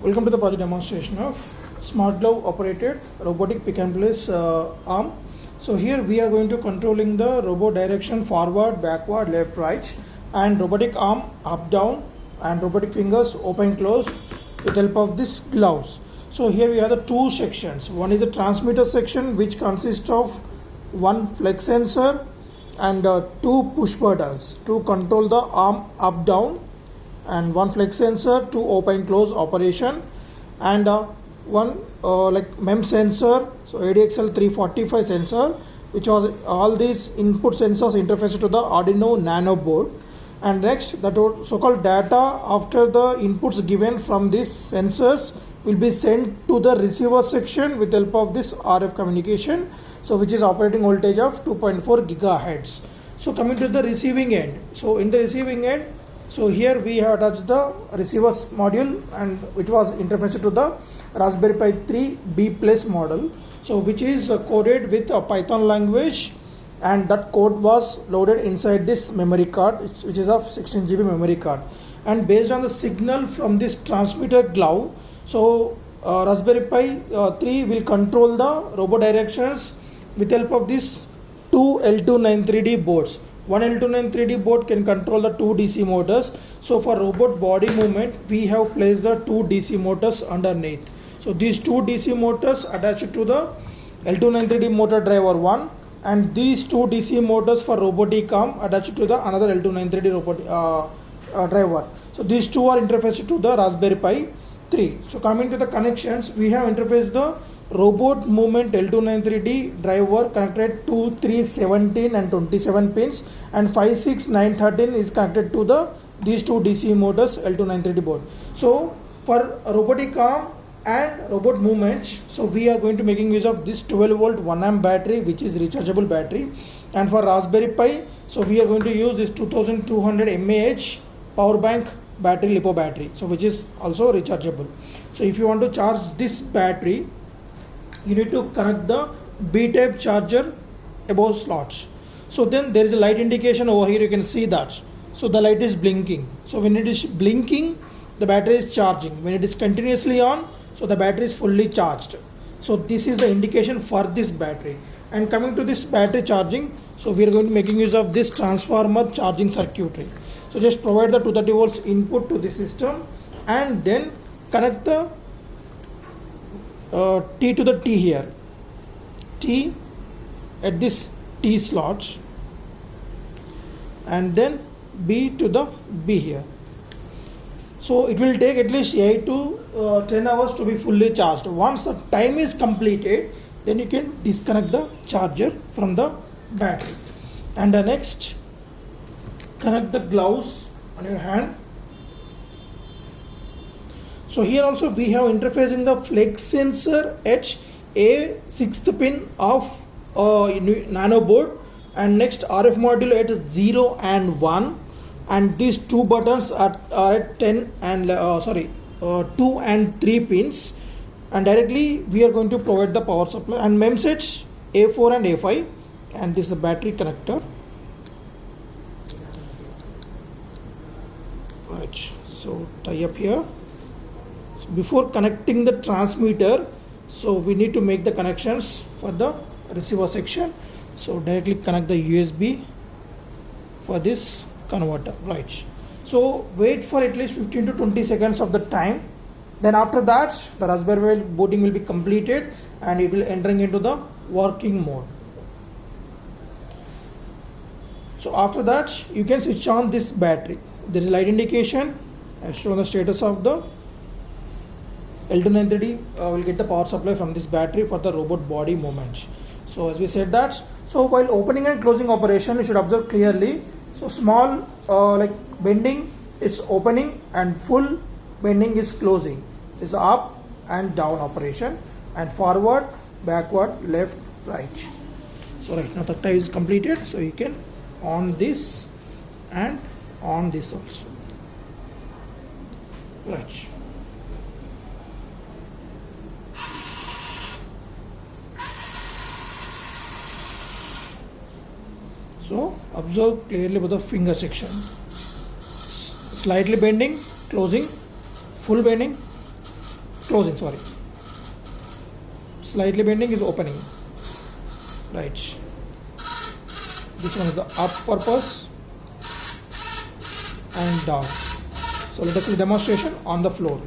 Welcome to the project demonstration of smart glove operated robotic pick and place arm. So here we are going to controlling the robot direction forward, backward, left, right, and robotic arm up, down, and robotic fingers open, close with help of this gloves. So here we have the two sections. One is a transmitter section which consists of one flex sensor and two push buttons to control the arm up, down, and one flex sensor to open close operation, and one MEM sensor, so adxl345 sensor, which was all these input sensors interfaced to the Arduino Nano board. And next, the so-called data after the inputs given from these sensors will be sent to the receiver section with help of this RF communication, so which is operating voltage of 2.4 gigahertz. So coming to the receiving end, so in the receiving end, so here we have attached the receiver's module, and which was interfaced to the Raspberry Pi 3 B Plus model, so which is coded with a Python language, and that code was loaded inside this memory card, which is of 16 GB memory card. And based on the signal from this transmitter glove, so Raspberry Pi 3 will control the robot directions with help of these two L293D boards. One L293D board can control the two DC motors. So for robot body movement, we have placed the two DC motors underneath. So these two DC motors attached to the L293D motor driver 1, and these two DC motors for robotic arm attached to the another L293D robot driver. So these two are interfaced to the Raspberry Pi 3. So coming to the connections, we have interfaced the robot movement L293D driver connected to 3, 17 and 27 pins, and 5, 6, 9, 13 is connected to these two DC motors L293D board. So for robotic arm and robot movements, so we are going to making use of this 12 volt 1 amp battery, which is rechargeable battery. And for Raspberry Pi, so we are going to use this 2200 mAh power bank battery, lipo battery, so which is also rechargeable. So if you want to charge this battery, you need to connect the B-type charger above slots. So then there is a light indication over here, you can see that. So the light is blinking. So when it is blinking, the battery is charging. When it is continuously on, so the battery is fully charged. So this is the indication for this battery. And coming to this battery charging, so we are going to making use of this transformer charging circuitry. So just provide the 230 volts input to the system, and then connect the T to the T here, T at this T slot, and then B to the B here. So it will take at least 8 to 10 hours to be fully charged. Once the time is completed, then you can disconnect the charger from the battery. And the next, connect the gloves on your hand. So here also we have interfacing the flex sensor at a 6th pin of nano board, and next RF module at 0 and 1, and these two buttons are at 10 and 2 and 3 pins, and directly we are going to provide the power supply and MEM sets A4 and A5, and this is the battery connector. Right, so tie up here. Before connecting the transmitter, so we need to make the connections for the receiver section. So directly connect the USB for this converter, right? So wait for at least 15 to 20 seconds of the time. Then after that, the Raspberry Pi booting will be completed, and it will entering into the working mode. So after that, you can switch on this battery. There is light indication as shown the status of the L293D will get the power supply from this battery for the robot body movement. So as we said that, so while opening and closing operation, you should observe clearly. So small bending, it's opening, and full bending is closing. It's up and down operation, and forward, backward, left, right. So right now the tie is completed, so you can on this and on this also. Right. So observe clearly about the finger section. Slightly bending, closing, full bending, closing, sorry. Slightly bending is opening, right? This one is the up purpose and down. So let us see demonstration on the floor.